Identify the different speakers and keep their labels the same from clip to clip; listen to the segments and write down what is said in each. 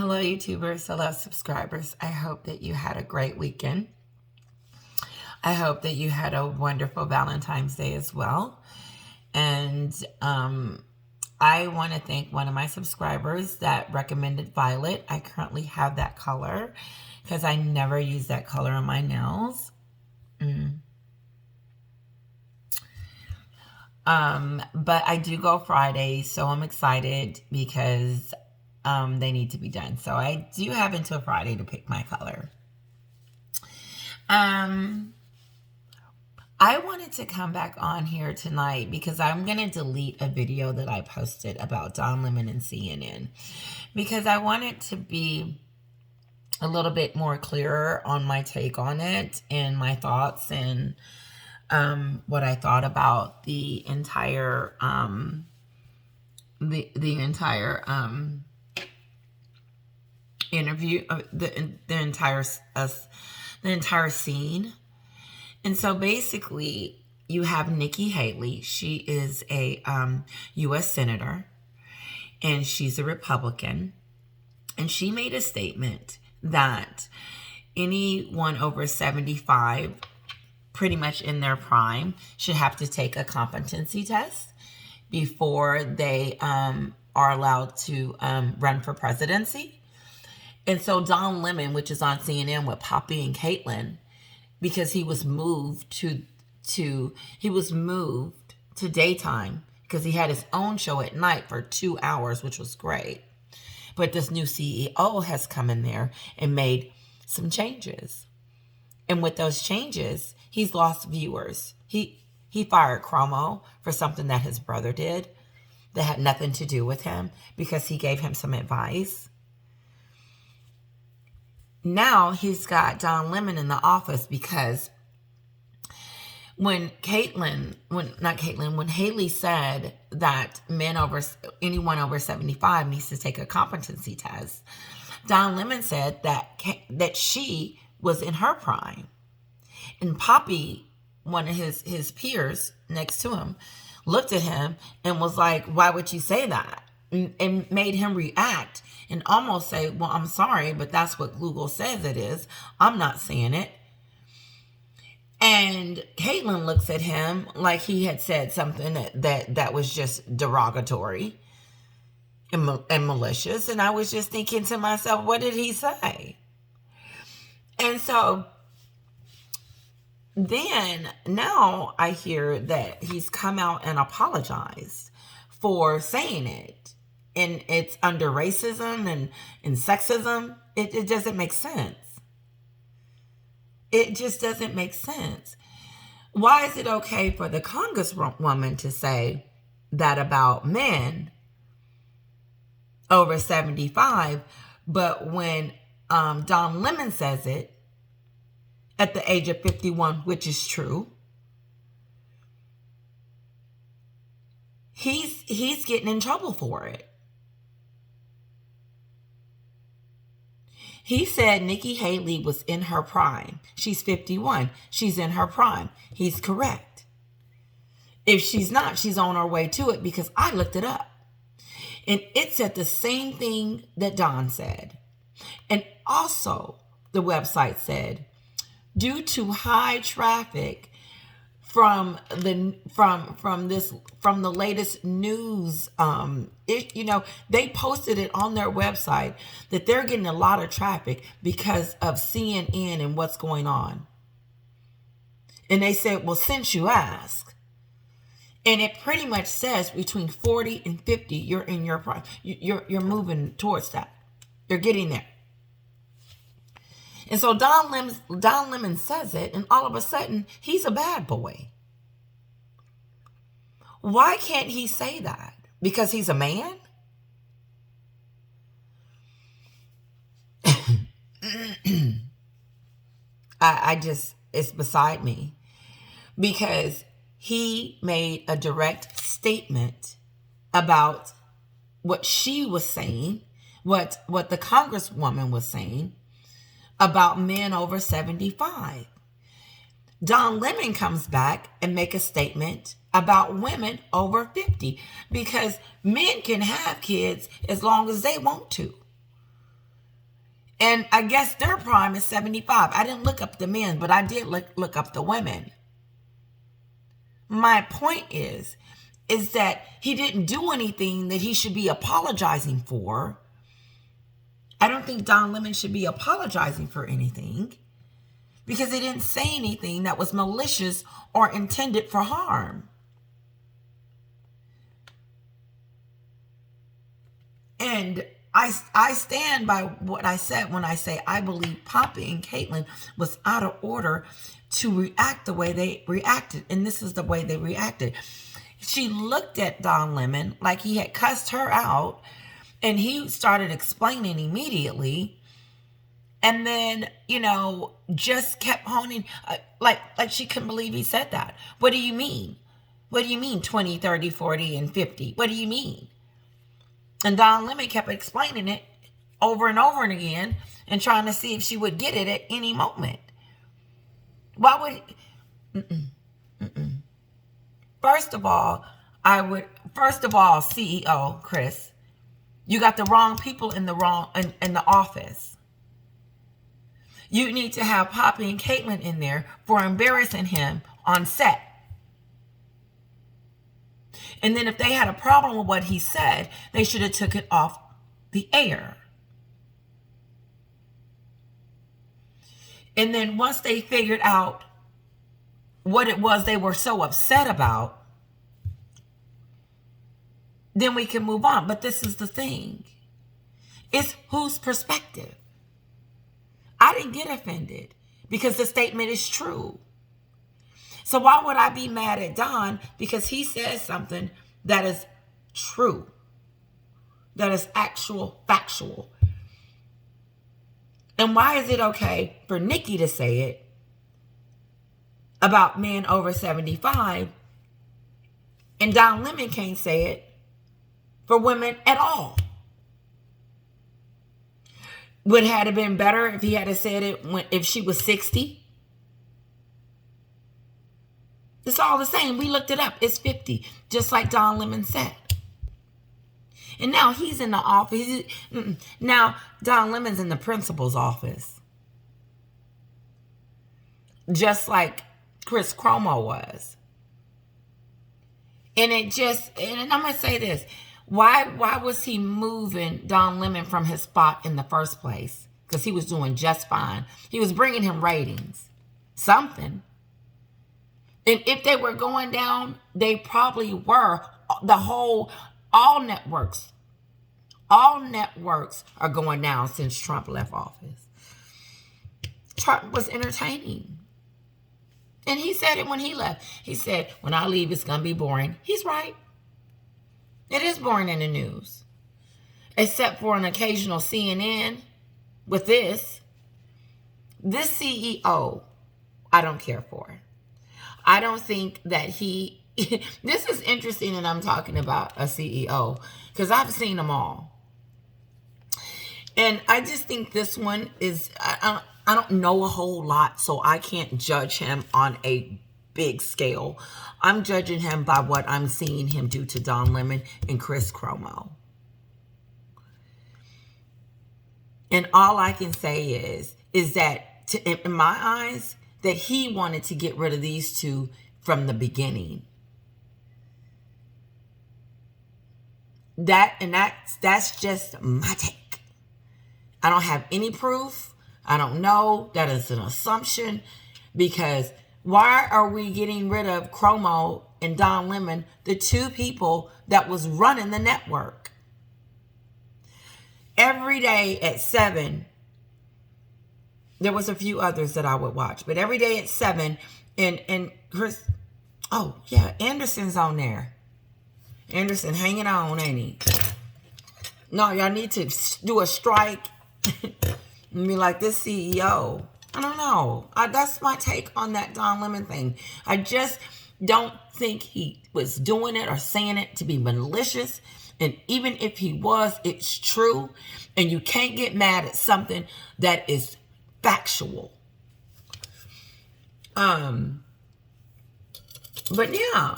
Speaker 1: Hello, YouTubers. Hello, subscribers. I hope that you had a great weekend. I hope that you had a wonderful Valentine's Day as well. And I want to thank one of my subscribers that recommended violet. I currently have that color because I never use that color on my nails. But I do go Fridays, so I'm excited because they need to be done. So I do have until Friday to pick my color. I wanted to come back on here tonight because I'm going to delete a video that I posted about Don Lemon and CNN because I wanted to be a little bit more clearer on my take on it and my thoughts and what I thought about the entire interview, the entire scene. And so basically, you have Nikki Haley. She is a U.S. Senator, and she's a Republican. And she made a statement that anyone over 75, pretty much in their prime, should have to take a competency test before they are allowed to run for presidency. And so Don Lemon, which is on CNN with Poppy and Caitlyn, because he was moved to daytime because he had his own show at night for 2 hours, which was great. But this new CEO has come in there and made some changes. And with those changes, he's lost viewers. He fired Cuomo for something that his brother did that had nothing to do with him because he gave him some advice. Now he's got Don Lemon in the office because when Haley said that anyone over 75 needs to take a competency test, Don Lemon said that she was in her prime. And Poppy, one of his peers next to him, looked at him and was like, "Why would you say that?" And made him react and almost say, "Well, I'm sorry, but that's what Google says it is. I'm not saying it." And Caitlyn looks at him like he had said something that was just derogatory and malicious. And I was just thinking to myself, what did he say? And so then now I hear that he's come out and apologized for saying it. And it's under racism and sexism. It doesn't make sense. It just doesn't make sense. Why is it okay for the Congresswoman to say that about men over 75, but when Don Lemon says it at the age of 51, which is true, he's getting in trouble for it. He said Nikki Haley was in her prime. She's 51. She's in her prime. He's correct. If she's not, she's on her way to it because I looked it up. And it said the same thing that Don said. And also the website said, due to high traffic from the latest news, they posted it on their website that they're getting a lot of traffic because of CNN and what's going on. And they said, well, since you ask, and it pretty much says between 40 and 50, you're in your prime. You're moving towards that. You're getting there. And so Don Lemon says it, and all of a sudden, he's a bad boy. Why can't he say that? Because he's a man? It's beside me. Because he made a direct statement about what she was saying, what the Congresswoman was saying, about men over 75. Don Lemon comes back and make a statement about women over 50 because men can have kids as long as they want to. And I guess their prime is 75. I didn't look up the men, but I did look up the women. My point is that he didn't do anything that he should be apologizing for. I don't think Don Lemon should be apologizing for anything because he didn't say anything that was malicious or intended for harm. And I stand by what I said when I say I believe Poppy and Caitlyn was out of order to react the way they reacted. And this is the way they reacted. She looked at Don Lemon like he had cussed her out, and he started explaining immediately. And then, just kept honing, like she couldn't believe he said that. What do you mean? What do you mean 20, 30, 40, and 50? What do you mean? And Don Lemon kept explaining it over and over and again and trying to see if she would get it at any moment. Why would... First of all, CEO, Chris, you got the wrong people in the office. You need to have Poppy and Caitlyn in there for embarrassing him on set. And then if they had a problem with what he said, they should have took it off the air. And then once they figured out what it was they were so upset about, then we can move on. But this is the thing. It's whose perspective? I didn't get offended because the statement is true. So why would I be mad at Don? Because he says something that is true, that is factual. And why is it okay for Nikki to say it about men over 75 and Don Lemon can't say it for women at all? Would it have been better if he had said it if she was 60? It's all the same. We looked it up. It's 50, just like Don Lemon said. And now he's in the office. Now Don Lemon's in the principal's office, just like Chris Cuomo was. And I'm going to say this. Why was he moving Don Lemon from his spot in the first place? Because he was doing just fine. He was bringing him ratings. Something. And if they were going down, they probably were. All networks are going down since Trump left office. Trump was entertaining. And he said it when he left. He said, when I leave, it's going to be boring. He's right. It is boring in the news. Except for an occasional CNN with this. This CEO, I don't care for. I don't think that this is interesting that I'm talking about a CEO because I've seen them all. And I just think this one is, I don't know a whole lot, so I can't judge him on a big scale. I'm judging him by what I'm seeing him do to Don Lemon and Chris Cuomo. And all I can say is that in my eyes, that he wanted to get rid of these two from the beginning. That's just my take. I don't have any proof. I don't know. That is an assumption. Because why are we getting rid of Cuomo and Don Lemon, the two people that was running the network? Every day at 7, there was a few others that I would watch, but every day at 7, and Chris, oh yeah, Anderson's on there. Anderson hanging on, ain't he? No, y'all need to do a strike and be like, this CEO. I don't know. That's my take on that Don Lemon thing. I just don't think he was doing it or saying it to be malicious. And even if he was, it's true. And you can't get mad at something that is factual. But yeah,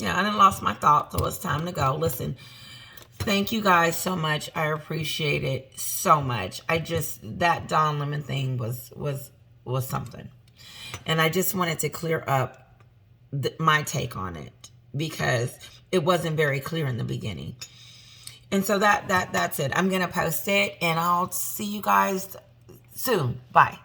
Speaker 1: I done lost my thought, so it's time to go. Listen, Thank you guys so much. I appreciate it so much. That Don Lemon thing was something. And I just wanted to clear up my take on it because it wasn't very clear in the beginning. And so that's it. I'm going to post it and I'll see you guys soon. Bye.